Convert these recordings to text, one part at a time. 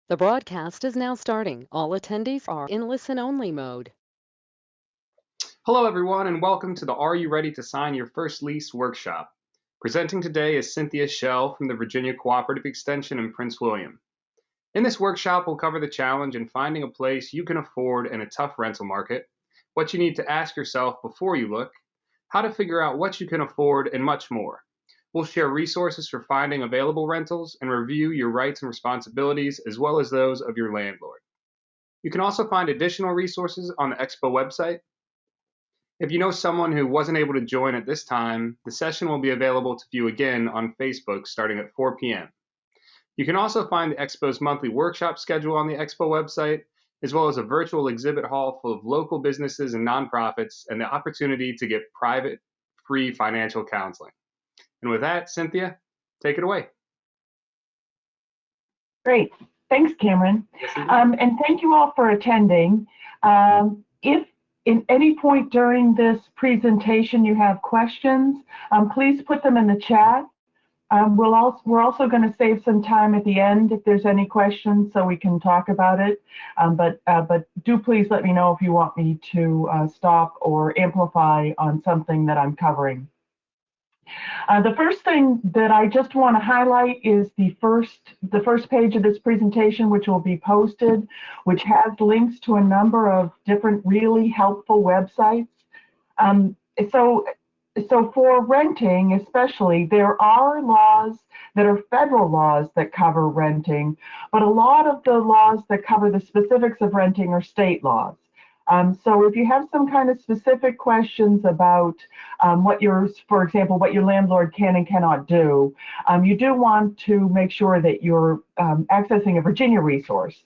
The broadcast is now starting. All attendees are in listen-only mode. Hello, everyone, and welcome to the Are You Ready to Sign Your First Lease workshop. Presenting today is Cynthia Schell from the Virginia Cooperative Extension in Prince William. In this workshop, we'll cover the challenge in finding a place you can afford in a tough rental market, what you need to ask yourself before you look, how to figure out what you can afford, and much more. We'll share resources for finding available rentals and review your rights and responsibilities as well as those of your landlord. You can also find additional resources on the Expo website. If you know someone who wasn't able to join at this time, the session will be available to view again on Facebook starting at 4 p.m. You can also find the Expo's monthly workshop schedule on the Expo website, as well as a virtual exhibit hall full of local businesses and nonprofits and the opportunity to get private, free financial counseling. And with that, Cynthia, take it away. Great. Thanks, Cameron. And thank you all for attending. If in any point during this presentation you have questions, please put them in the chat. We're also going to save some time at the end if there's any questions so we can talk about it. But do please let me know if you want me to stop or amplify on something that I'm covering. The first thing that I just want to highlight is the first page of this presentation, which will be posted, which has links to a number of different really helpful websites. So for renting especially, there are laws that are federal laws that cover renting, but a lot of the laws that cover the specifics of renting are state laws. So if you have some kind of specific questions about for example, what your landlord can and cannot do, you do want to make sure that you're accessing a Virginia resource.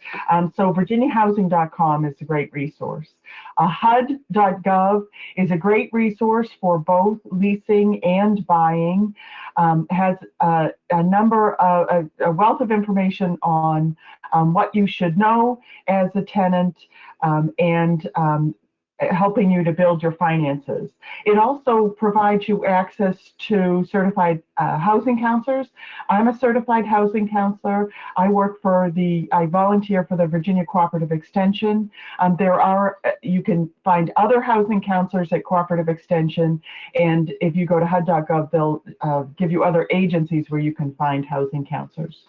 So virginiahousing.com is a great resource. HUD.gov is a great resource for both leasing and buying. Has a wealth of information on what you should know as a tenant and helping you to build your finances. It also provides you access to certified housing counselors. I'm a certified housing counselor. I volunteer for the Virginia Cooperative Extension. You can find other housing counselors at Cooperative Extension, and if you go to HUD.gov, they'll give you other agencies where you can find housing counselors.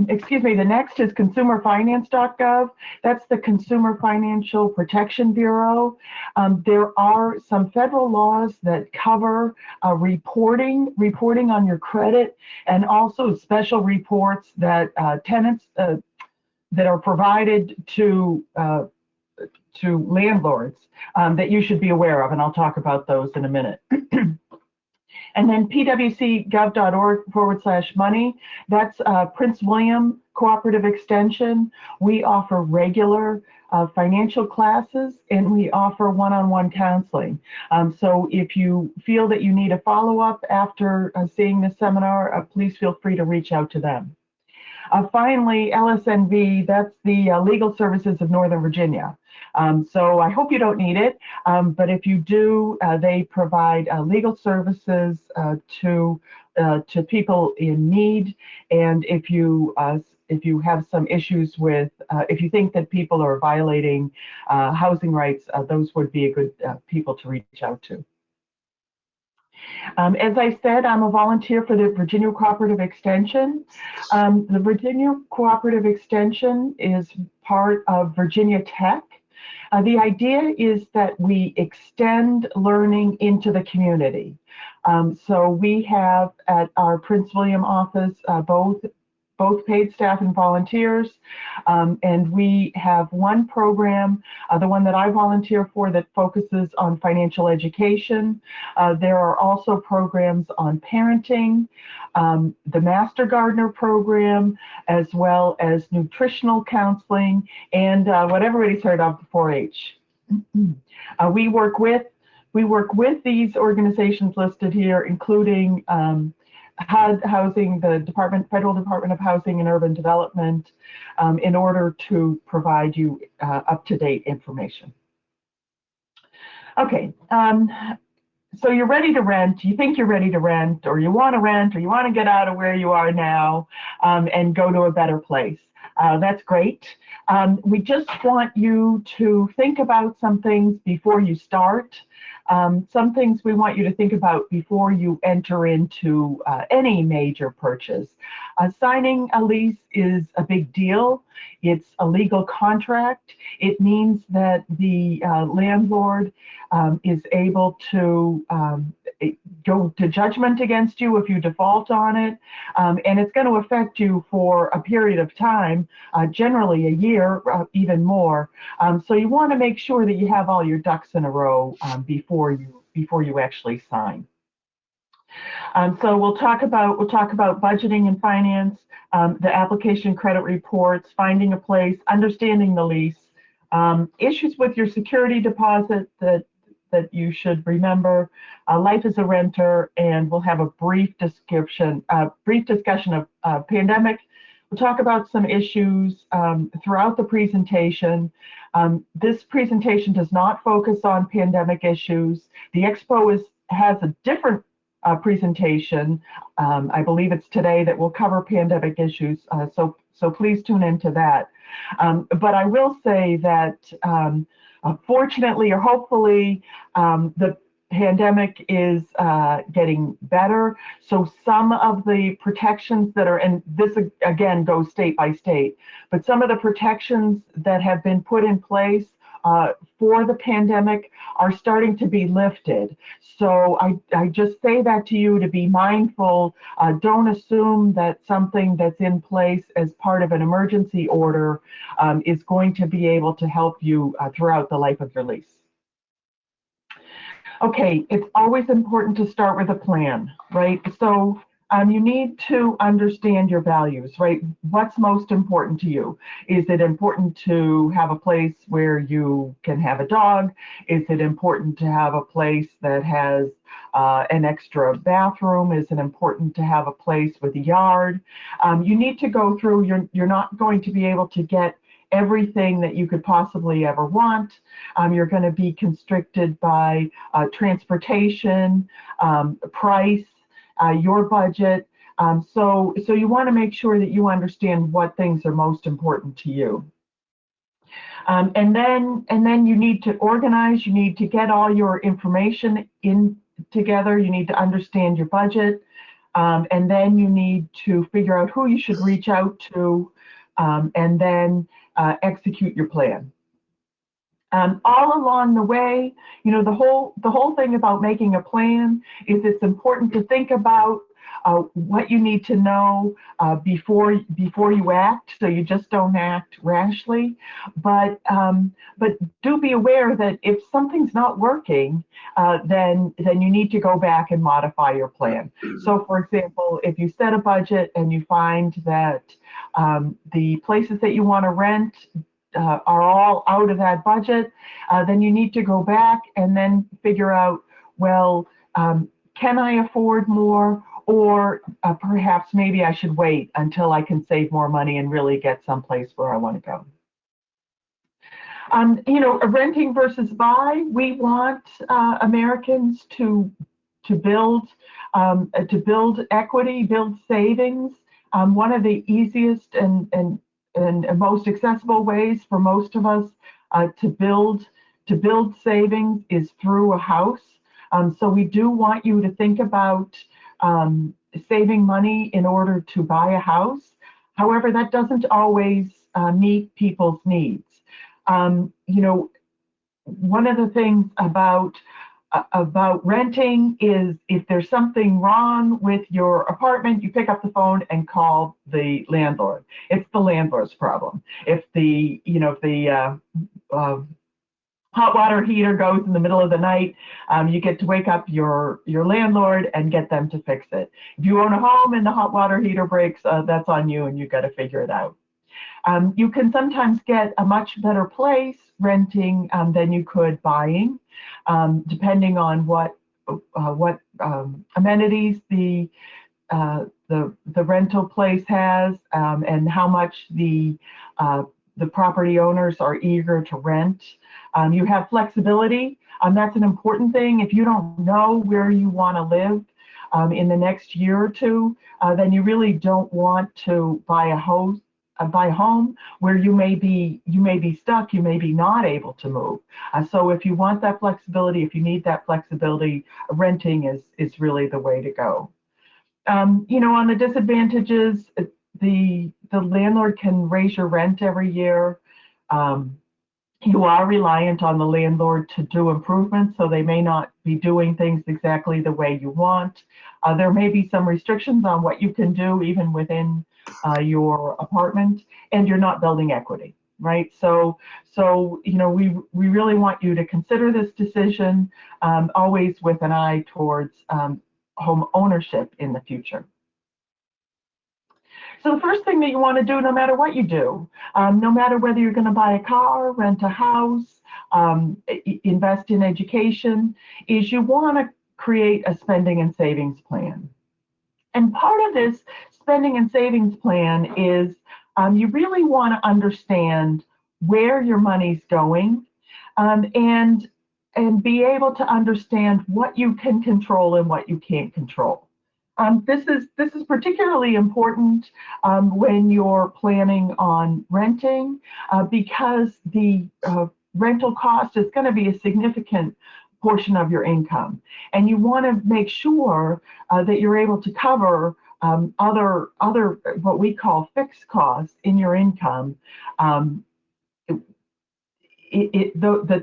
Excuse me, the next is consumerfinance.gov. That's the Consumer Financial Protection Bureau. There are some federal laws that cover reporting on your credit, and also special reports that tenants that are provided to landlords that you should be aware of, and I'll talk about those in a minute. And then pwcgov.org/money. That's Prince William Cooperative Extension. We offer regular financial classes, and we offer one-on-one counseling. So if you feel that you need a follow-up after seeing the seminar, please feel free to reach out to them. Finally, LSNV, that's the Legal Services of Northern Virginia. So I hope you don't need it, but if you do, they provide legal services to people in need. And if you have some issues with, if you think that people are violating housing rights, those would be a good people to reach out to. As I said, I'm a volunteer for the Virginia Cooperative Extension. The Virginia Cooperative Extension is part of Virginia Tech. The idea is that we extend learning into the community. So we have at our Prince William office both paid staff and volunteers, and we have one program, the one that I volunteer for, that focuses on financial education. There are also programs on parenting, the Master Gardener program, as well as nutritional counseling, and what everybody's heard of, 4-H. We work with these organizations listed here, including HUD Housing, the Federal Department of Housing and Urban Development, in order to provide you up-to-date information. Okay, So you're ready to rent, you think you're ready to rent, or you want to rent, or you want to get out of where you are now and go to a better place. That's great. We just want you to think about some things before you start. Some things we want you to think about before you enter into any major purchase. Signing a lease is a big deal. It's a legal contract. It means that the landlord is able to go to judgment against you if you default on it, and it's going to affect you for a period of time, generally a year, even more. So you want to make sure that you have all your ducks in a row before you actually sign. So we'll talk about budgeting and finance, the application credit reports, finding a place, understanding the lease, issues with your security deposit that you should remember, life as a renter, and we'll have a brief discussion of pandemic. We'll talk about some issues throughout the presentation. This presentation does not focus on pandemic issues. The expo has a different presentation. I believe it's today that will cover pandemic issues, so please tune into that. But I will say that fortunately or hopefully, the pandemic is getting better. So some of the protections that are, and this again goes state by state, but some of the protections that have been put in place for the pandemic are starting to be lifted. So I just say that to you to be mindful. Don't assume that something that's in place as part of an emergency order is going to be able to help you throughout the life of your lease. Okay, it's always important to start with a plan, right? So you need to understand your values, right? What's most important to you? Is it important to have a place where you can have a dog? Is it important to have a place that has an extra bathroom? Is it important to have a place with a yard? You need to go through, you're not going to be able to get everything that you could possibly ever want. You're going to be constricted by transportation, price, your budget. So you want to make sure that you understand what things are most important to you. And then you need to organize. You need to get all your information in together. You need to understand your budget. And then you need to figure out who you should reach out to, and then execute your plan. All along the way, the whole thing about making a plan is it's important to think about what you need to know before you act, so you just don't act rashly. But do be aware that if something's not working, then you need to go back and modify your plan. So, for example, if you set a budget and you find that the places that you want to rent are all out of that budget, then you need to go back and then figure out, well, can I afford more? Or perhaps maybe I should wait until I can save more money and really get someplace where I want to go. Renting versus buy, we want Americans to build equity, build savings. One of the easiest and most accessible ways for most of us to build savings is through a house. So we do want you to think about saving money in order to buy a house. However, that doesn't always meet people's needs. One of the things about renting is if there's something wrong with your apartment, you pick up the phone and call the landlord. It's the landlord's problem. If the hot water heater goes in the middle of the night, you get to wake up your landlord and get them to fix it. If you own a home and the hot water heater breaks, that's on you, and you got to figure it out. You can sometimes get a much better place renting than you could buying, depending on what amenities the rental place has, and how much the the property owners are eager to rent. You have flexibility. That's an important thing. If you don't know where you want to live in the next year or two, then you really don't want to buy a home where you may be stuck, you may be not able to move. So if you want that flexibility, if you need that flexibility, renting is really the way to go. On the disadvantages, the landlord can raise your rent every year. You are reliant on the landlord to do improvements, so they may not be doing things exactly the way you want. There may be some restrictions on what you can do even within your apartment, and you're not building equity, right? So we really want you to consider this decision, always with an eye towards home ownership in the future. So the first thing that you want to do, no matter what you do, no matter whether you're going to buy a car, rent a house, invest in education, is you want to create a spending and savings plan. And part of this spending and savings plan is you really want to understand where your money's going, and be able to understand what you can control and what you can't control. This is particularly important when you're planning on renting, because the rental cost is going to be a significant portion of your income, and you want to make sure that you're able to cover other what we call fixed costs in your income, that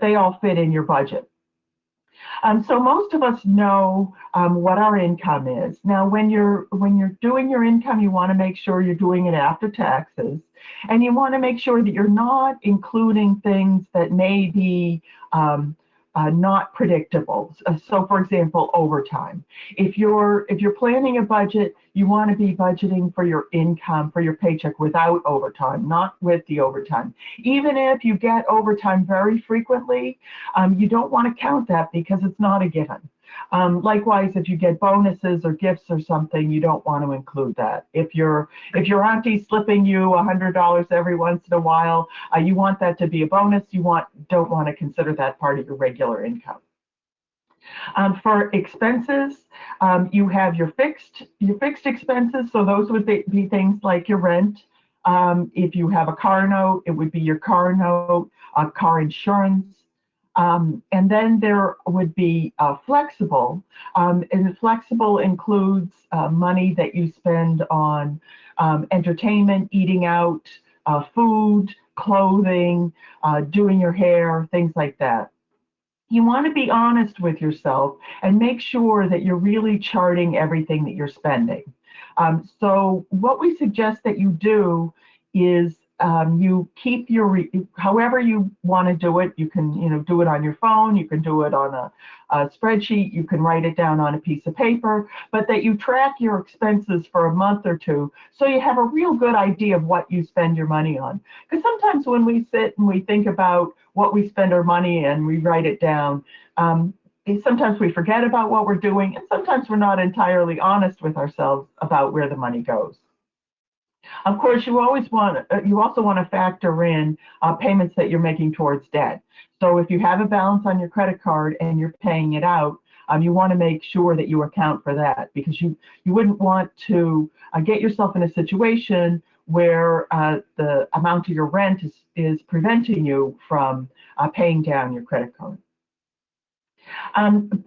they all fit in your budget. So most of us know what our income is. Now, when you're doing your income, you want to make sure you're doing it after taxes, and you want to make sure that you're not including things that may be not predictable. So, for example, overtime. If you're planning a budget, you want to be budgeting for your income, for your paycheck without overtime, not with the overtime. Even if you get overtime very frequently, you don't want to count that because it's not a given. Likewise, if you get bonuses or gifts or something, you don't want to include that. If your auntie's slipping you $100 every once in a while, you want that to be a bonus. You don't want to consider that part of your regular income. For expenses, you have your fixed expenses. So those would be things like your rent. If you have a car note, it would be your car note, car insurance. And then there would be flexible, and flexible includes money that you spend on entertainment, eating out, food, clothing, doing your hair, things like that. You want to be honest with yourself and make sure that you're really charting everything that you're spending. So what we suggest that you do is you keep however you want to do it. You can do it on your phone, you can do it on a spreadsheet, you can write it down on a piece of paper, but that you track your expenses for a month or two so you have a real good idea of what you spend your money on. Because sometimes when we sit and we think about what we spend our money and we write it down, sometimes we forget about what we're doing, and sometimes we're not entirely honest with ourselves about where the money goes. Of course, you also want to factor in payments that you're making towards debt. So if you have a balance on your credit card and you're paying it out, you want to make sure that you account for that, because you wouldn't want to get yourself in a situation where the amount of your rent is preventing you from paying down your credit card.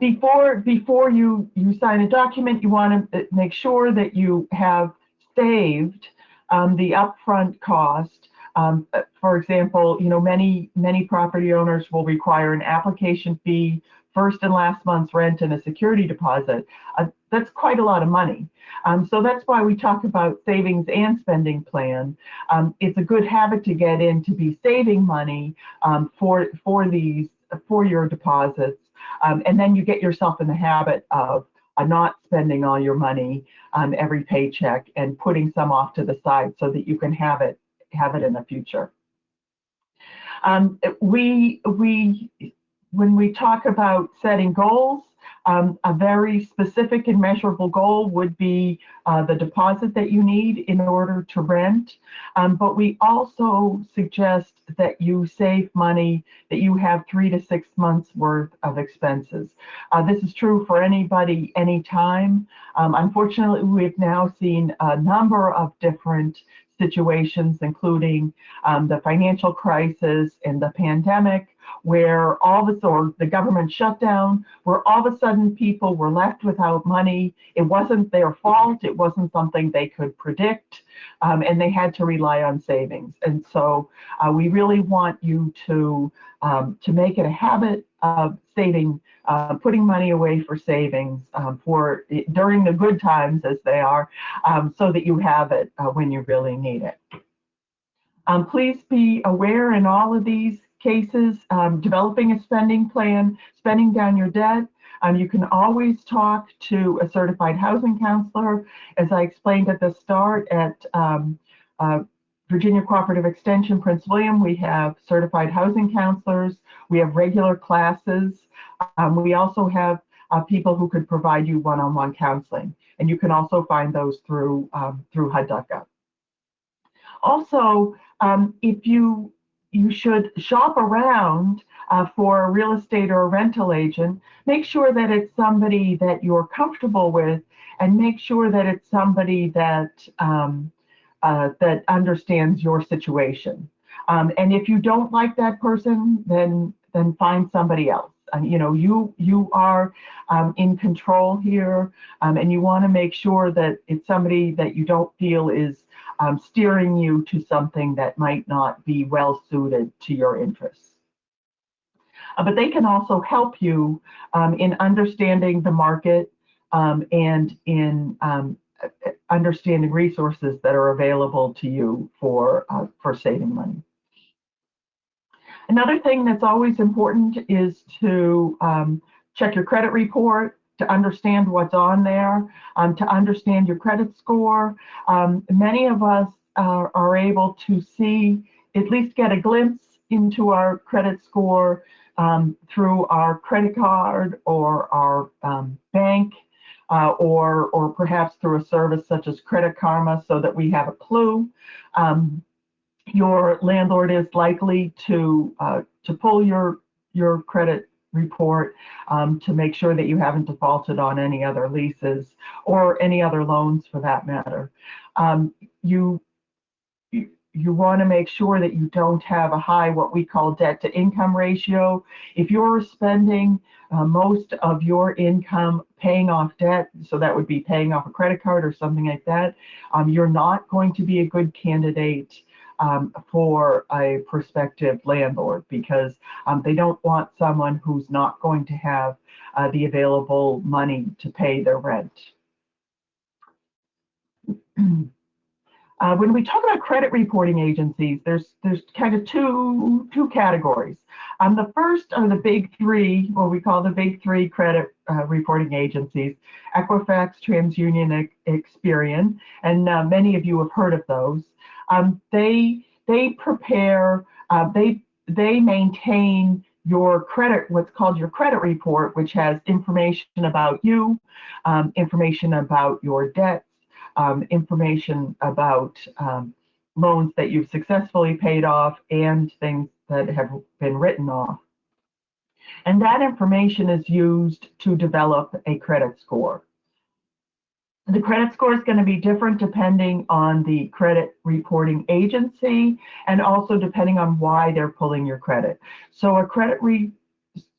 Before you sign a document, you want to make sure that you have saved the upfront cost. For example, many property owners will require an application fee, first and last month's rent, and a security deposit. That's quite a lot of money. So that's why we talk about savings and spending plan. It's a good habit to get in to be saving money for your deposits, and then you get yourself in the habit of not spending all your money on every paycheck and putting some off to the side so that you can have it in the future. When we talk about setting goals, A very specific and measurable goal would be the deposit that you need in order to rent. But we also suggest that you save money, that you have 3 to 6 months worth of expenses. This is true for anybody, anytime. Unfortunately, we've now seen a number of different situations, including the financial crisis and the pandemic, where or the government shutdown, where all of a sudden people were left without money. It wasn't their fault. It wasn't something they could predict, and they had to rely on savings. And so we really want you to make it a habit of saving, putting money away for savings for during the good times, as they are, so that you have it when you really need it. Please be aware in all of these cases, developing a spending plan, spending down your debt. You can always talk to a certified housing counselor. As I explained at the start, at Virginia Cooperative Extension, Prince William, we have certified housing counselors. We have regular classes. We also have people who could provide you one-on-one counseling. And you can also find those through HUD.gov. Also, if you should shop around for a real estate or a rental agent, make sure that it's somebody that you're comfortable with, and make sure that it's somebody that that understands your situation. And if you don't like that person, then find somebody else. You know, you are in control here, and you want to make sure that it's somebody that you don't feel is steering you to something that might not be well suited to your interests. But they can also help you in understanding the market and in understanding resources that are available to you for saving money. Another thing that's always important is to check your credit report, to understand what's on there, to understand your credit score. Many of us are able to see, at least get a glimpse into our credit score through our credit card or our bank, or perhaps through a service such as Credit Karma, so that we have a clue. Your landlord is likely to pull your credit report to make sure that you haven't defaulted on any other leases or any other loans for that matter. You want to make sure that you don't have a high, what we call debt to income ratio. If you're spending most of your income paying off debt, so that would be paying off a credit card or something like that, you're not going to be a good candidate for a prospective landlord, because they don't want someone who's not going to have the available money to pay their rent. When we talk about credit reporting agencies, there's kind of two categories. The first are the big three, what we call the big three credit reporting agencies: Equifax, TransUnion, Experian, and many of you have heard of those. They prepare, they maintain your credit, what's called your credit report, which has information about you, information about your debts, information about loans that you've successfully paid off, and things that have been written off. And that information is used to develop a credit score. The credit score is going to be different depending on the credit reporting agency, and also depending on why they're pulling your credit. So a credit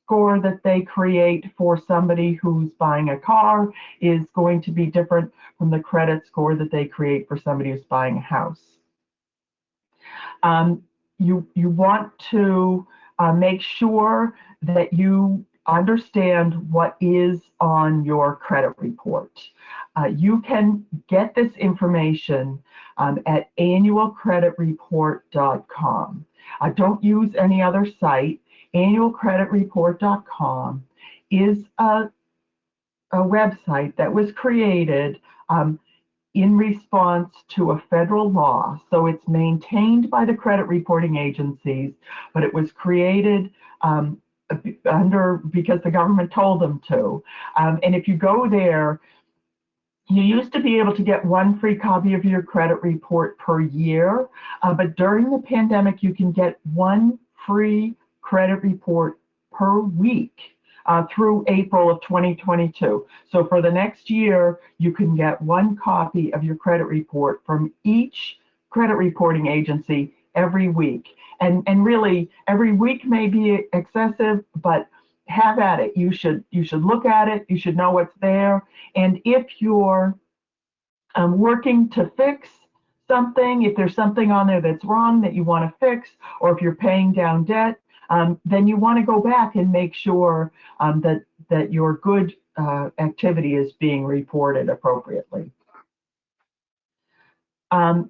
score that they create for somebody who's buying a car is going to be different from the credit score that they create for somebody who's buying a house. You want to make sure that you understand what is on your credit report. You can get this information at annualcreditreport.com. Don't use any other site. Annualcreditreport.com is a website that was created in response to a federal law. So it's maintained by the credit reporting agencies, but it was created because the government told them to. And if you go there, you used to be able to get one free copy of your credit report per year, but during the pandemic, you can get one free credit report per week through April of 2022. So for the next year, you can get one copy of your credit report from each credit reporting agency every week. And really, every week may be excessive, but have at it. You should look at it. You should know what's there. And if you're working to fix something, if there's something on there that's wrong that you want to fix, or if you're paying down debt, then you want to go back and make sure that your good activity is being reported appropriately. As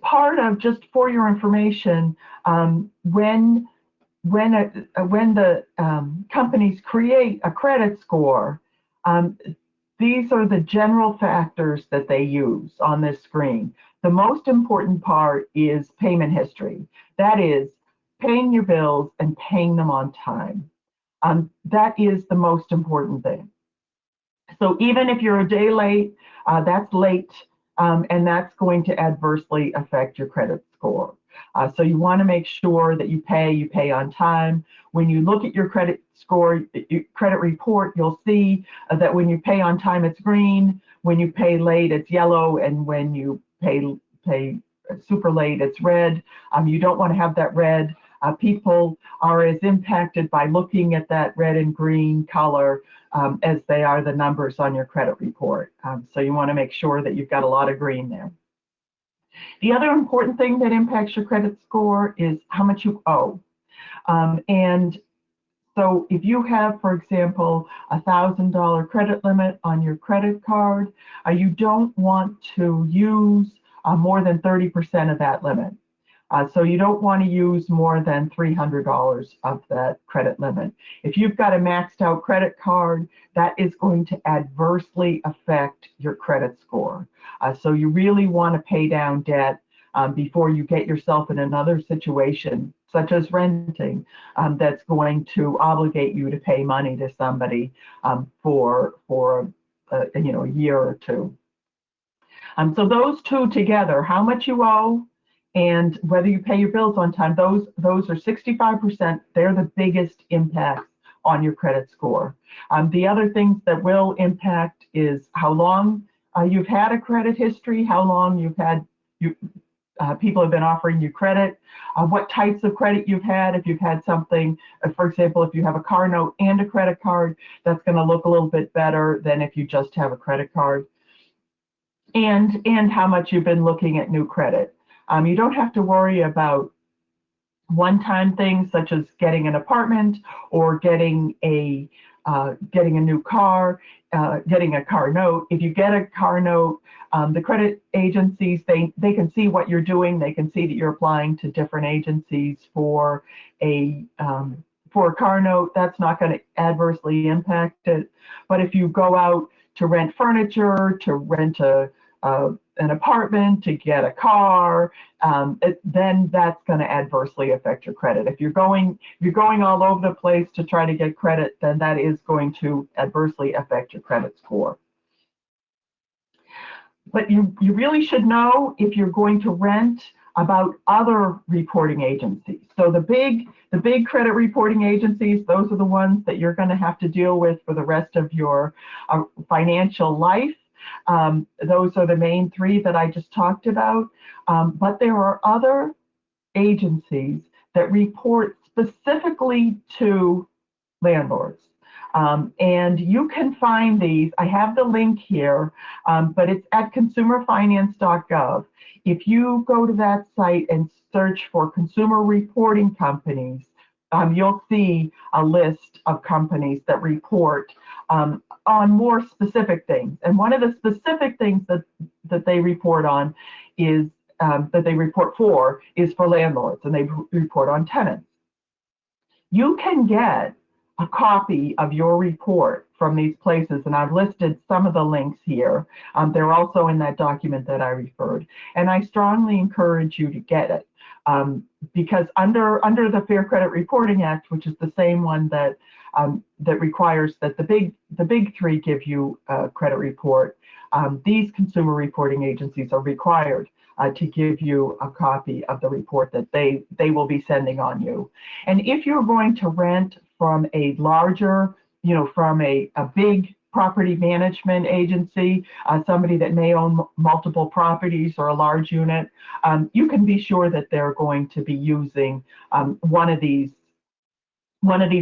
part of, just for your information, when the companies create a credit score, these are the general factors that they use on this screen. The most important part is payment history. That is paying your bills and paying them on time. That is the most important thing. So even if you're a day late, that's late, and that's going to adversely affect your credit score. So you want to make sure that you pay on time. When you look at your credit score, your credit report, you'll see that when you pay on time, it's green. When you pay late, it's yellow. And when you pay super late, it's red. You don't want to have that red. People are as impacted by looking at that red and green color as they are the numbers on your credit report. So you want to make sure that you've got a lot of green there. The other important thing that impacts your credit score is how much you owe. And so if you have, for example, $1,000 credit limit on your credit card, you don't want to use more than 30% of that limit. So you don't want to use more than $300 of that credit limit. If you've got a maxed out credit card, that is going to adversely affect your credit score. So you really want to pay down debt before you get yourself in another situation, such as renting, that's going to obligate you to pay money to somebody for a year or two. So those two together, how much you owe and whether you pay your bills on time, those are 65%. They're the biggest impacts on your credit score. The other things that will impact is how long you've had a credit history, how long people have been offering you credit, what types of credit you've had. If you've had something, for example, if you have a car note and a credit card, that's going to look a little bit better than if you just have a credit card. And how much you've been looking at new credit. You don't have to worry about one-time things such as getting an apartment or getting a new car, getting a car note. If you get a car note, the credit agencies, they can see what you're doing. They can see that you're applying to different agencies for a car note. That's not going to adversely impact it. But if you go out to rent furniture, to rent an apartment, to get a car, then that's going to adversely affect your credit. If you're going all over the place to try to get credit, then that is going to adversely affect your credit score. But you really should know, if you're going to rent, about other reporting agencies. So the big credit reporting agencies, those are the ones that you're going to have to deal with for the rest of your financial life. Those are the main three that I just talked about. But there are other agencies that report specifically to landlords. And you can find these. I have the link here, but it's at consumerfinance.gov. If you go to that site and search for consumer reporting companies, you'll see a list of companies that report on more specific things. And one of the specific things that they report on is that they report for is for landlords, and they report on tenants. You can get a copy of your report from these places, and I've listed some of the links here. They're also in that document that I referred, and I strongly encourage you to get it. because under the Fair Credit Reporting Act, which is the same one that that requires that the big three give you a credit report, these consumer reporting agencies are required to give you a copy of the report that they will be sending on you. And if you're going to rent from a larger, from a big property management agency, somebody that may own multiple properties or a large unit, you can be sure that they're going to be using one of these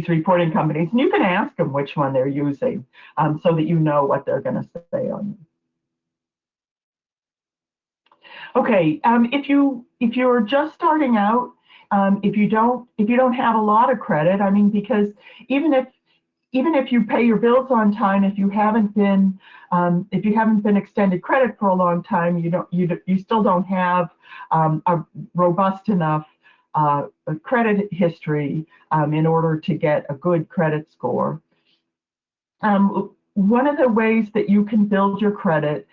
reporting companies, and you can ask them which one they're using, so that you know what they're going to say on you. Okay, if you're just starting out, if you don't have a lot of credit, I mean, because even if you pay your bills on time, if you haven't been extended credit for a long time, you still don't have a robust enough credit history in order to get a good credit score. One of the ways that you can build your credit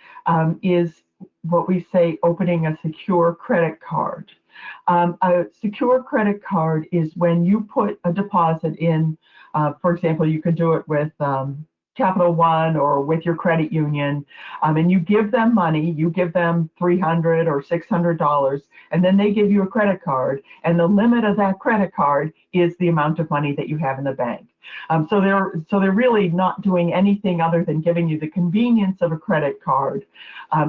is what we say opening a secure credit card. A secure credit card is when you put a deposit in, for example, you could do it with Capital One or with your credit union, and you give them money, you give them $300 or $600, and then they give you a credit card, and the limit of that credit card is the amount of money that you have in the bank. So they're really not doing anything other than giving you the convenience of a credit card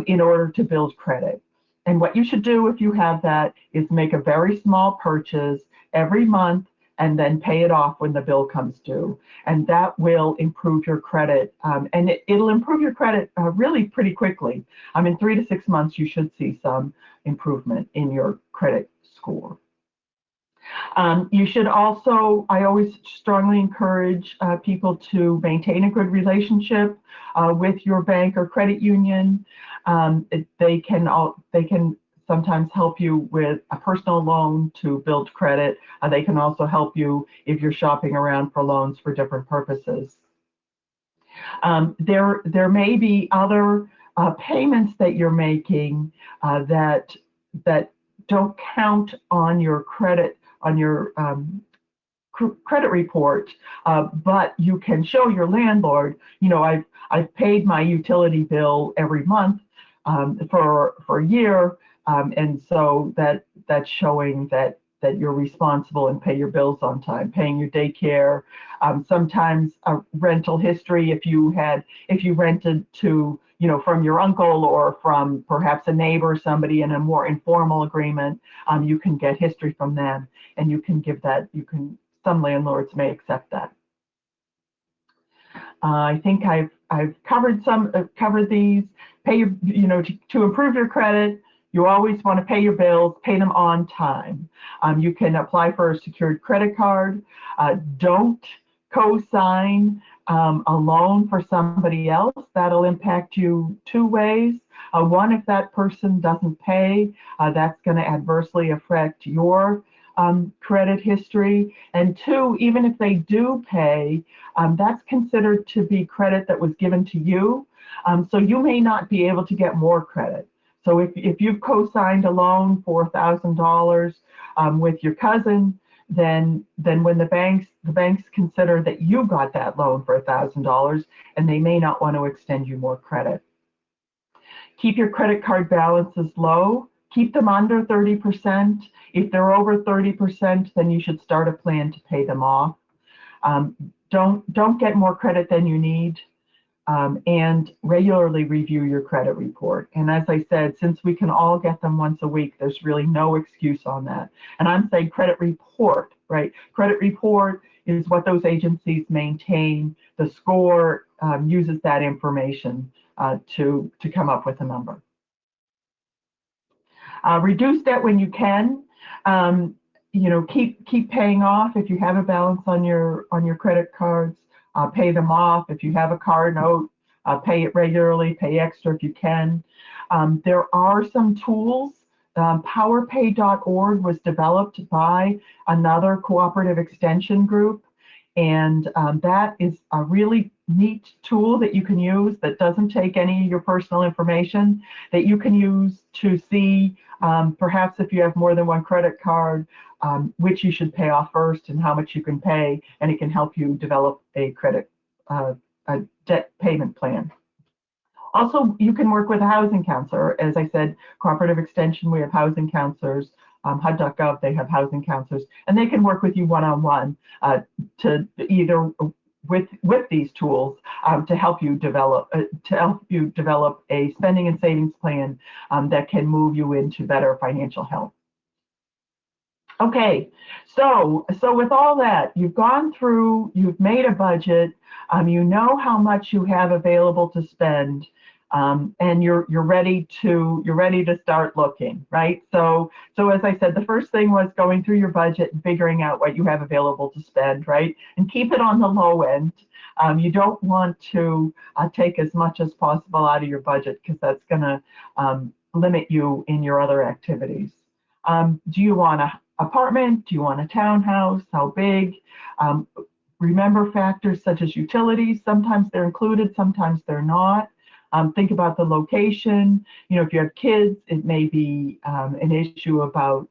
in order to build credit. And what you should do if you have that is make a very small purchase every month and then pay it off when the bill comes due. And that will improve your credit. And it'll improve your credit really pretty quickly. In 3 to 6 months, you should see some improvement in your credit score. You should also, I always strongly encourage people to maintain a good relationship with your bank or credit union. They can sometimes help you with a personal loan to build credit. They can also help you if you're shopping around for loans for different purposes. There may be other payments that you're making that don't count on your credit credit report, but you can show your landlord, I've paid my utility bill every month for a year, and so that's showing that you're responsible and pay your bills on time, paying your daycare. Sometimes a rental history, if you rented to, from your uncle or from perhaps a neighbor, somebody in a more informal agreement, you can get history from them, and you can give that. Some landlords may accept that. I think I've covered these. Pay your, to improve your credit, you always want to pay your bills, pay them on time. You can apply for a secured credit card. Don't co-sign a loan for somebody else. That'll impact you two ways. One, if that person doesn't pay, that's going to adversely affect your credit history. And two, even if they do pay, that's considered to be credit that was given to you. So you may not be able to get more credit. So if you've co-signed a loan for $1,000 with your cousin, then when the banks consider that you got that loan for $1,000, and they may not want to extend you more credit. Keep your credit card balances low. Keep them under 30%. If they're over 30%, then you should start a plan to pay them off. Don't get more credit than you need. And regularly review your credit report. And as I said, since we can all get them once a week, there's really no excuse on that. And I'm saying credit report, right? Credit report is what those agencies maintain. The score uses that information to come up with a number. Reduce debt when you can. Keep paying off if you have a balance on your credit cards. Pay them off. If you have a car note, pay it regularly, pay extra if you can. There are some tools. PowerPay.org was developed by another cooperative extension group, And that is a really neat tool that you can use that doesn't take any of your personal information, that you can use to see perhaps if you have more than one credit card, which you should pay off first and how much you can pay, and it can help you develop a debt payment plan. Also, you can work with a housing counselor. As I said, Cooperative Extension, we have housing counselors. HUD.gov, they have housing counselors, and they can work with you one-on-one to either with these tools to help you develop a spending and savings plan that can move you into better financial health. Okay, so with all that, you've gone through, you've made a budget, you know how much you have available to spend, and you're ready to start looking, right? So as I said, the first thing was going through your budget and figuring out what you have available to spend, right? And keep it on the low end. You don't want to take as much as possible out of your budget because that's going to limit you in your other activities. Do you want an apartment? Do you want a townhouse? How big? Remember factors such as utilities. Sometimes they're included, sometimes they're not. Think about the location. You know, if you have kids, it may be an issue about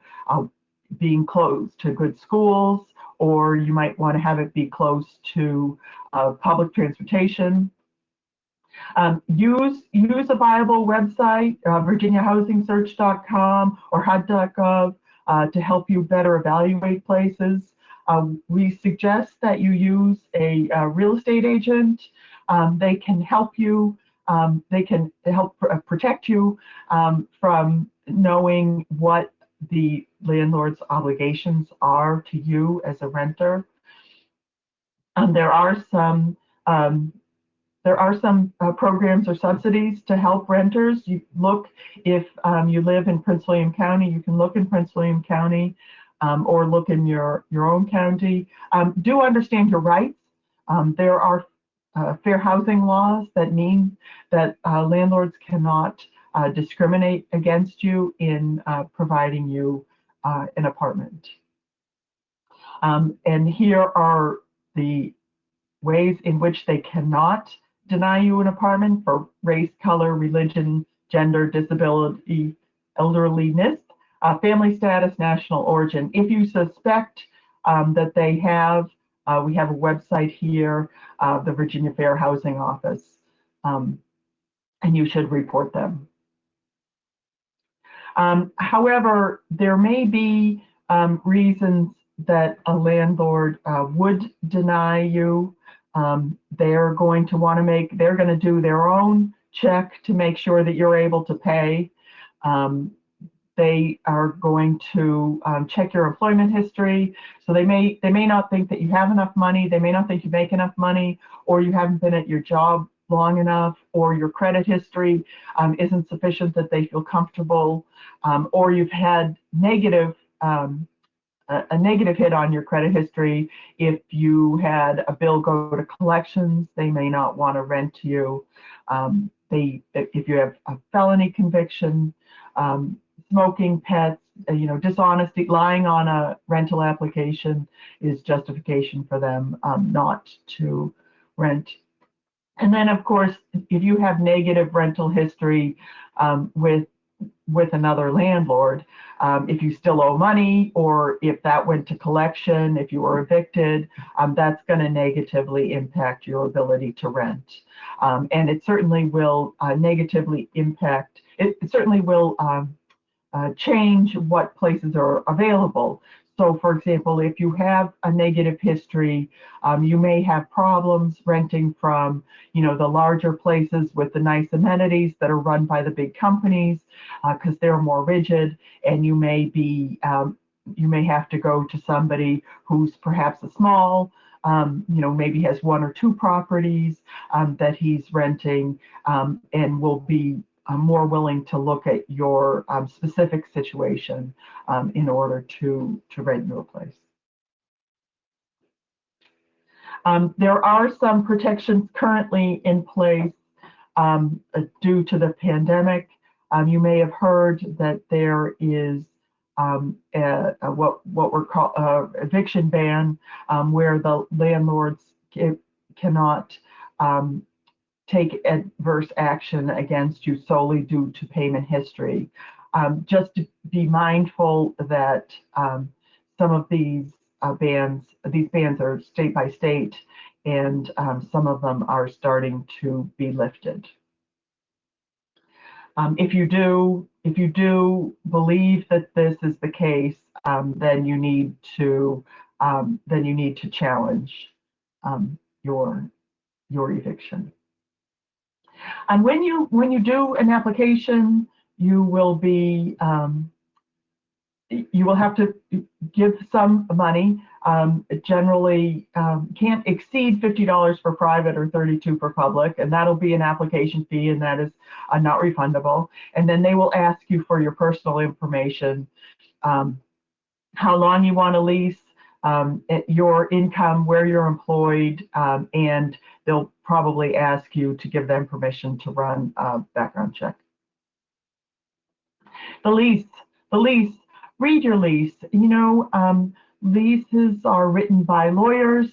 being close to good schools, or you might want to have it be close to public transportation. Use a viable website, virginiahousingsearch.com or HUD.gov to help you better evaluate places. We suggest that you use a real estate agent. They can help you. They can help protect you from knowing what the landlord's obligations are to you as a renter. There are some programs or subsidies to help renters. You look, if you live in Prince William County, you can look in Prince William County or look in your own county. Do understand your rights. There are fair housing laws that mean that landlords cannot discriminate against you in providing you an apartment. And here are the ways in which they cannot deny you an apartment for race, color, religion, gender, disability, elderliness, family status, national origin. If you suspect that they have, we have a website here, the Virginia Fair Housing Office, and you should report them. However, there may be reasons that a landlord would deny you. They're going to do their own check to make sure that you're able to pay. They are going to check your employment history. So they may not think that you have enough money. They may not think you make enough money, or you haven't been at your job long enough, or your credit history isn't sufficient that they feel comfortable, or you've had a negative hit on your credit history. If you had a bill go to collections, they may not want to rent to you. If you have a felony conviction, smoking, pets, dishonesty, lying on a rental application is justification for them not to rent. And then, of course, if you have negative rental history with another landlord, if you still owe money, or if that went to collection, if you were evicted, that's going to negatively impact your ability to rent. And it certainly will negatively impact, it certainly will change what places are available. So for example, if you have a negative history, you may have problems renting from, the larger places with the nice amenities that are run by the big companies, because they're more rigid, and you may have to go to somebody who's perhaps a small, maybe has one or two properties that he's renting, and will be more willing to look at your specific situation in order to rent your place. There are some protections currently in place due to the pandemic. You may have heard that there is what we're called eviction ban, where the landlords cannot take adverse action against you solely due to payment history. Just to be mindful that some of these bans are state by state, and some of them are starting to be lifted. If you do believe that this is the case, then you need to challenge your eviction. And when you do an application, you will have to give some money. Generally, can't exceed $50 for private or $32 for public, and that'll be an application fee, and that is not refundable. And then they will ask you for your personal information, how long you want to lease, your income, where you're employed, and they'll probably ask you to give them permission to run a background check. The lease, read your lease. Leases are written by lawyers.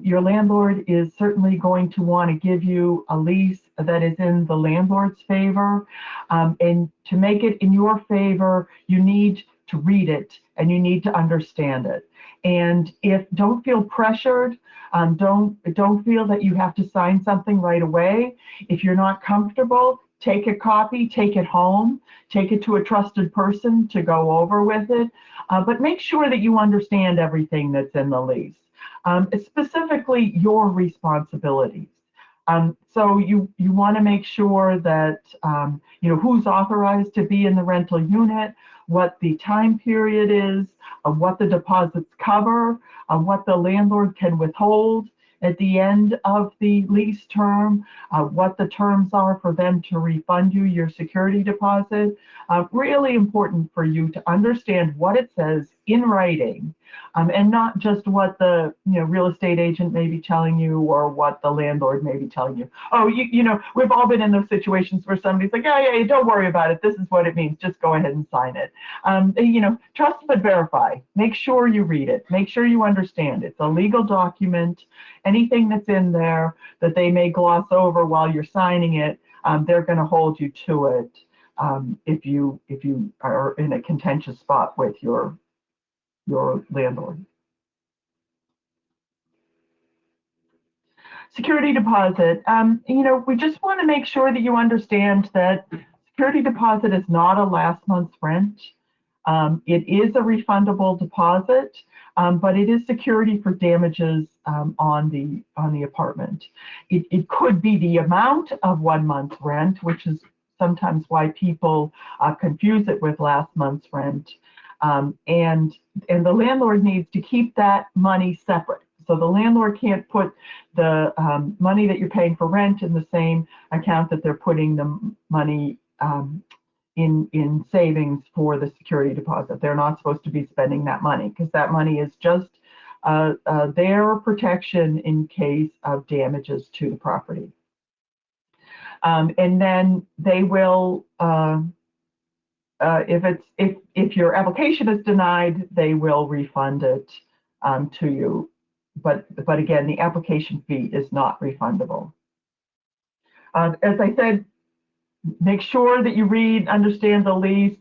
Your landlord is certainly going to want to give you a lease that is in the landlord's favor. And to make it in your favor, you need to read it and you need to understand it. And don't feel pressured. Don't feel that you have to sign something right away. If you're not comfortable, take a copy, take it home, take it to a trusted person to go over with it. But make sure that you understand everything that's in the lease, specifically your responsibilities. So you want to make sure that who's authorized to be in the rental unit, what the time period is, what the deposits cover, what the landlord can withhold at the end of the lease term, what the terms are for them to refund you your security deposit. Really important for you to understand what it says in writing, and not just what the real estate agent may be telling you or what the landlord may be telling you. Oh, we've all been in those situations where somebody's like, yeah, don't worry about it. This is what it means. Just go ahead and sign it. Trust but verify. Make sure you read it. Make sure you understand. It's a legal document. Anything that's in there that they may gloss over while you're signing it, they're going to hold you to it if you are in a contentious spot with your landlord. Security deposit. We just want to make sure that you understand that security deposit is not a last month's rent. It is a refundable deposit, but it is security for damages on the apartment. It could be the amount of 1 month's rent, which is sometimes why people confuse it with last month's rent. And the landlord needs to keep that money separate. So the landlord can't put the money that you're paying for rent in the same account that they're putting the money in savings for the security deposit. They're not supposed to be spending that money because that money is just their protection in case of damages to the property. And then they will, if your application is denied, they will refund it to you. But again, the application fee is not refundable. As I said, make sure that you read, understand the lease,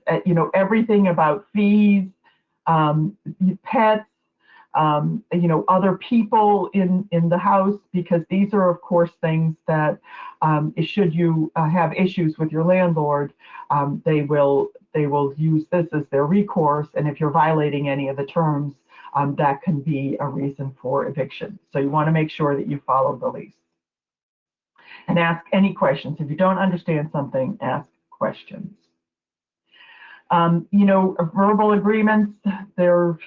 everything about fees, pets, other people in the house, because these are, of course, things that should you have issues with your landlord, they will use this as their recourse, and if you're violating any of the terms, that can be a reason for eviction. So you want to make sure that you follow the lease. And ask any questions. If you don't understand something, ask questions. Verbal agreements, they're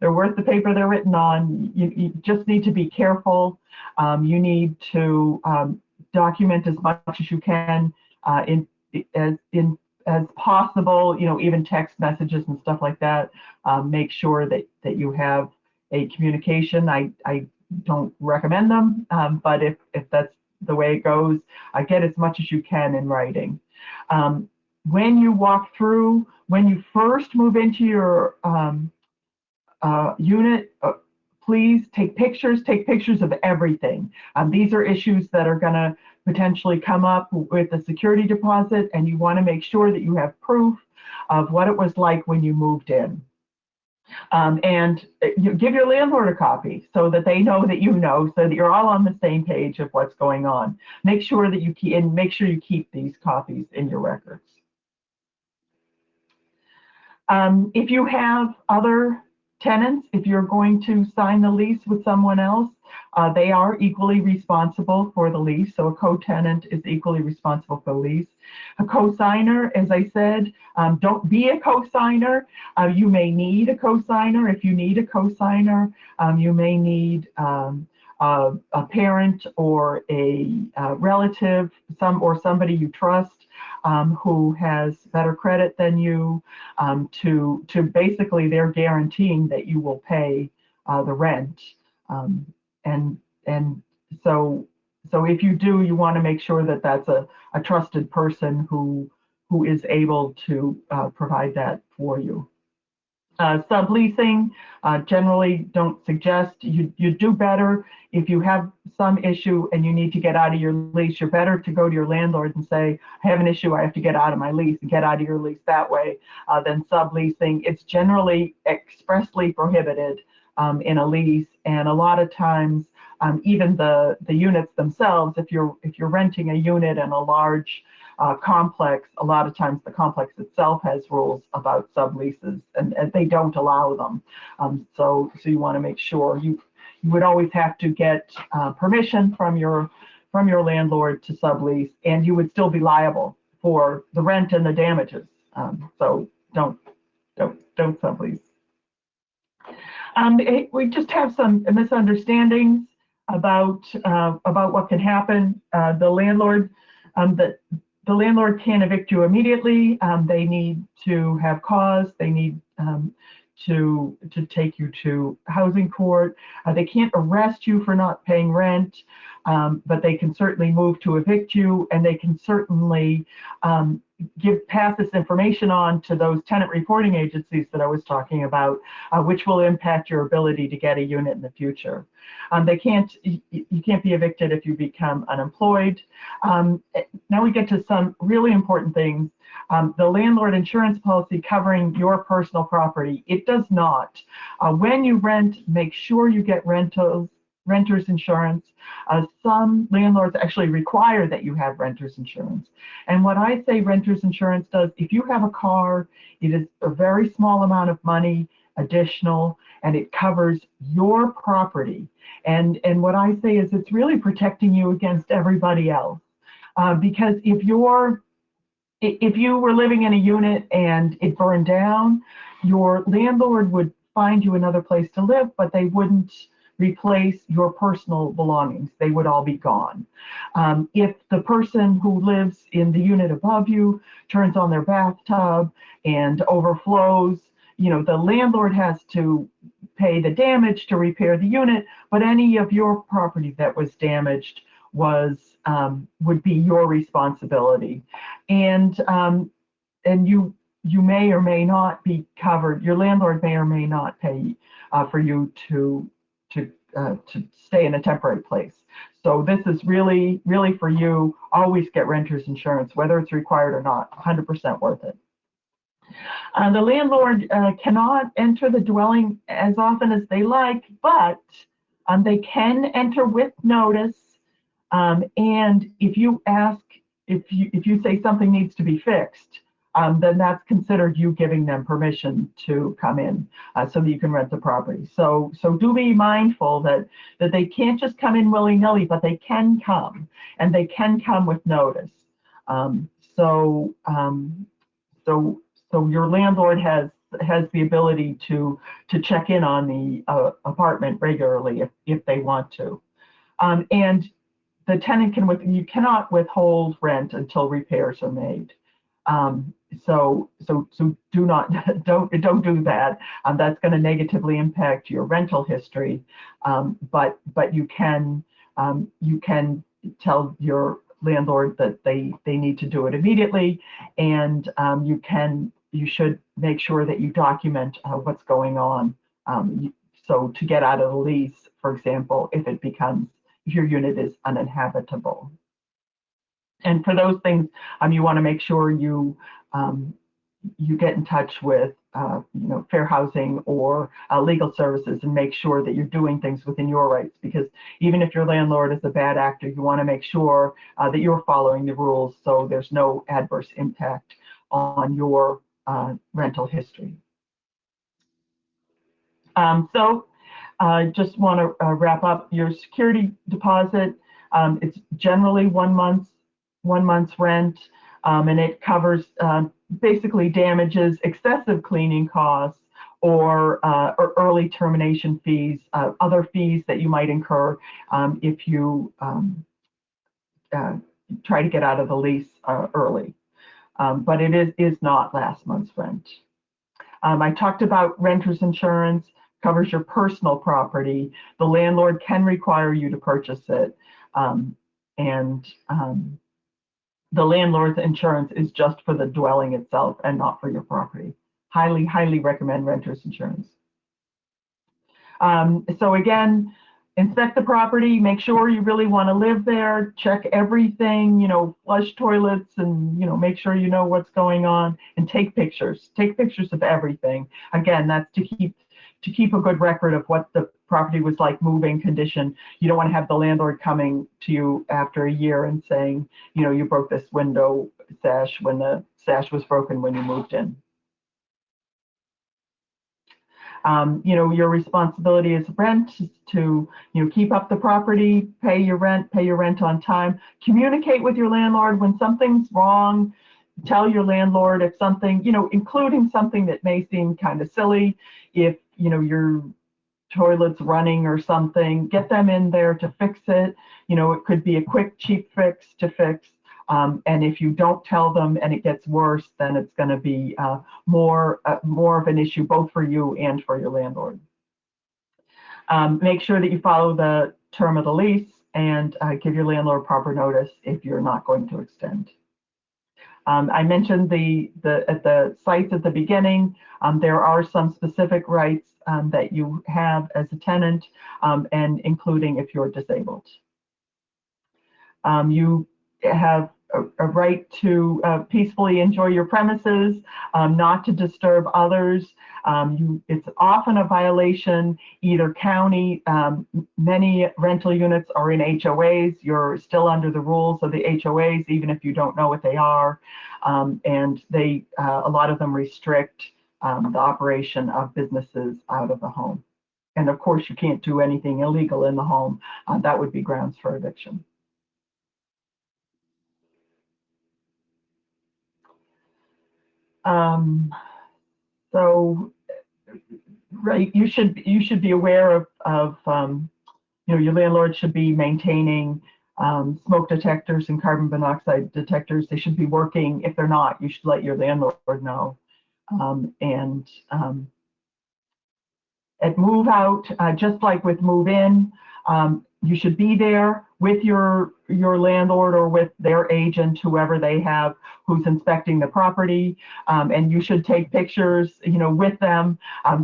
worth the paper they're written on. You just need to be careful. You need to document as much as you can as possible, even text messages and stuff like that. Make sure that you have a communication. I don't recommend them, but if that's the way it goes, get as much as you can in writing. when you walk through, when you first move into your unit, please take pictures of everything. These are issues that are going to potentially come up with the security deposit, and you want to make sure that you have proof of what it was like when you moved in. And you give your landlord a copy so that they know that you know, so that you're all on the same page of what's going on. Make sure that you keep these copies in your records. If you have other tenants, if you're going to sign the lease with someone else, they are equally responsible for the lease. So a co-tenant is equally responsible for the lease. A co-signer, as I said, don't be a co-signer. You may need a co-signer. If you need a co-signer, you may need a parent or a relative, somebody you trust who has better credit than you, to basically they're guaranteeing that you will pay the rent. And so if you do, you want to make sure that that's a trusted person who is able to provide that for you. Subleasing, generally don't suggest. You do better if you have some issue and you need to get out of your lease. You're better to go to your landlord and say, I have an issue, I have to get out of my lease, and get out of your lease that way than subleasing. It's generally expressly prohibited in a lease, and a lot of times even the units themselves, if you're renting a unit in a large complex, a lot of times the complex itself has rules about subleases, and they don't allow them. So you want to make sure you would always have to get permission from your landlord to sublease, and you would still be liable for the rent and the damages. So don't sublease. We just have some misunderstandings about what can happen. The landlord can't evict you immediately. They need to have cause. They need to take you to housing court. They can't arrest you for not paying rent, but they can certainly move to evict you, and they can certainly pass this information on to those tenant reporting agencies that I was talking about, which will impact your ability to get a unit in the future. You can't be evicted if you become unemployed. Now we get to some really important things. The landlord insurance policy covering your personal property, it does not. When you rent, make sure you get renter's insurance. Some landlords actually require that you have renter's insurance. And what I say renter's insurance does, if you have a car, it is a very small amount of money additional, and it covers your property. And what I say is it's really protecting you against everybody else. Because if you were living in a unit and it burned down, your landlord would find you another place to live, but they wouldn't replace your personal belongings. They would all be gone. If the person who lives in the unit above you turns on their bathtub and overflows, the landlord has to pay the damage to repair the unit, but any of your property that was damaged would be your responsibility. And you may or may not be covered. Your landlord may or may not pay for you to stay in a temporary place. So this is really, really for you. Always get renter's insurance, whether it's required or not. 100% worth it. The landlord cannot enter the dwelling as often as they like, but they can enter with notice. And if you say something needs to be fixed, then that's considered you giving them permission to come in so that you can rent the property. So do be mindful that they can't just come in willy-nilly, but they can come, and they can come with notice. So your landlord has the ability to check in on the apartment regularly if they want to. And the tenant you cannot withhold rent until repairs are made. So do not don't do that. That's going to negatively impact your rental history. But you can tell your landlord that they need to do it immediately, and you should make sure that you document what's going on. So to get out of the lease, for example, if your unit is uninhabitable. And for those things, you want to make sure you get in touch with fair housing or legal services, and make sure that you're doing things within your rights, because even if your landlord is a bad actor, you want to make sure that you're following the rules so there's no adverse impact on your rental history. So just want to wrap up your security deposit. It's generally 1 month's rent, and it covers basically damages, excessive cleaning costs, or early termination fees, other fees that you might incur if you try to get out of the lease early. But it is not last month's rent. I talked about renter's insurance, covers your personal property. The landlord can require you to purchase it. The landlord's insurance is just for the dwelling itself and not for your property. Highly, highly recommend renter's insurance. So again, inspect the property, make sure you really want to live there, check everything, flush toilets, and make sure you know what's going on, and take pictures. Take pictures of everything. Again, that's to keep a good record of what the property was like, moving condition. You don't want to have the landlord coming to you after a year and saying, you broke this window sash when the sash was broken when you moved in. Your responsibility as rent is to, keep up the property, pay your rent on time, communicate with your landlord when something's wrong. Tell your landlord if something, including something that may seem kind of silly. If, your toilet's running or something, get them in there to fix it. It could be a quick, cheap fix to fix. And if you don't tell them and it gets worse, then it's going to be more of an issue both for you and for your landlord. Make sure that you follow the term of the lease, and give your landlord proper notice if you're not going to extend. I mentioned at the sites at the beginning, there are some specific rights that you have as a tenant, and including if you're disabled. You have a right to peacefully enjoy your premises, not to disturb others. It's often a violation, either county, many rental units are in HOAs. You're still under the rules of the HOAs, even if you don't know what they are. And a lot of them restrict the operation of businesses out of the home. And of course, you can't do anything illegal in the home. That would be grounds for eviction. So, right, you should be aware of your landlord should be maintaining smoke detectors and carbon monoxide detectors. They should be working. If they're not, you should let your landlord know. At move out, just like with move in, you should be there with your landlord or with their agent, whoever they have who's inspecting the property, and you should take pictures with them,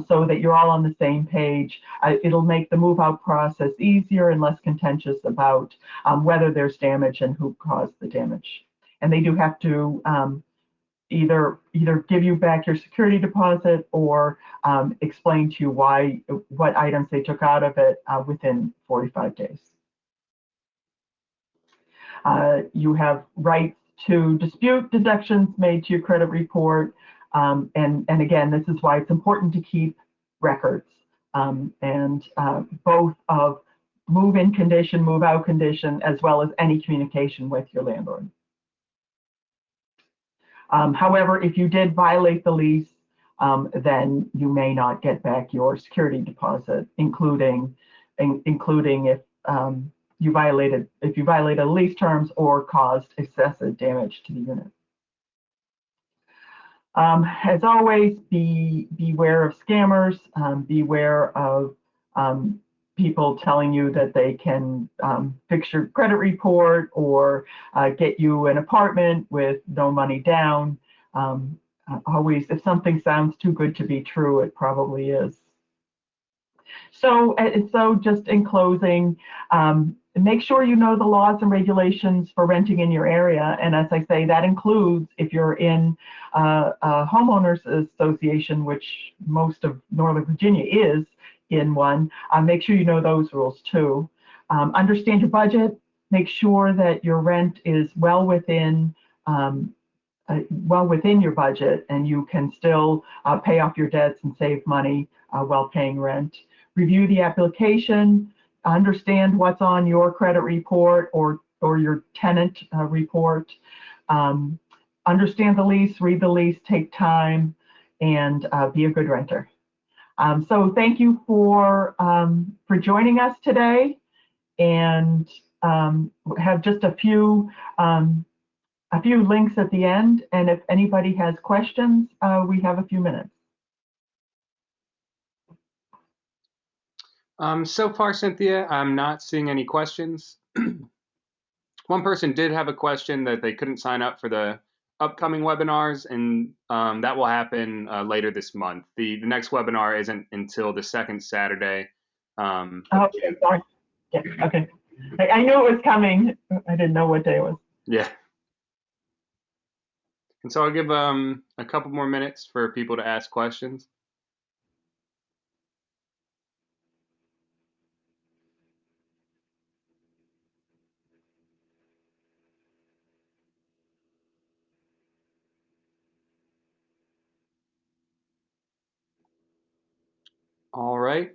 so that you're all on the same page. It'll make the move out process easier and less contentious about whether there's damage and who caused the damage. And they do have to either give you back your security deposit or explain to you what items they took out of it within 45 days. You have rights to dispute deductions made to your credit report, and again, this is why it's important to keep records, both of move-in condition, move-out condition, as well as any communication with your landlord. However, if you did violate the lease, then you may not get back your security deposit, including if you violated lease terms or caused excessive damage to the unit. As always, beware of scammers. Beware of people telling you that they can fix your credit report or get you an apartment with no money down. Always, if something sounds too good to be true, it probably is. So just in closing, make sure you know the laws and regulations for renting in your area. And as I say, that includes if you're in a homeowners association, which most of Northern Virginia is in one, make sure you know those rules too. Understand your budget. Make sure that your rent is um, well within your budget and you can still pay off your debts and save money while paying rent. Review the application, understand what's on your credit report or your tenant report. Understand the lease, read the lease, take time, and be a good renter. So thank you for joining us today, and have just a few links at the end. And if anybody has questions, we have a few minutes. So far, Cynthia, I'm not seeing any questions. One person did have a question that they couldn't sign up for the upcoming webinars, and that will happen later this month. The next webinar isn't until the second Saturday. Okay, sorry. Yeah, okay. I knew it was coming. I didn't know what day it was. Yeah. And so I'll give a couple more minutes for people to ask questions. All right.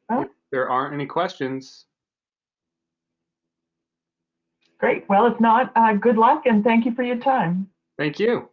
Oh, If there aren't any questions. great. Well, if not, good luck and thank you for your time. Thank you.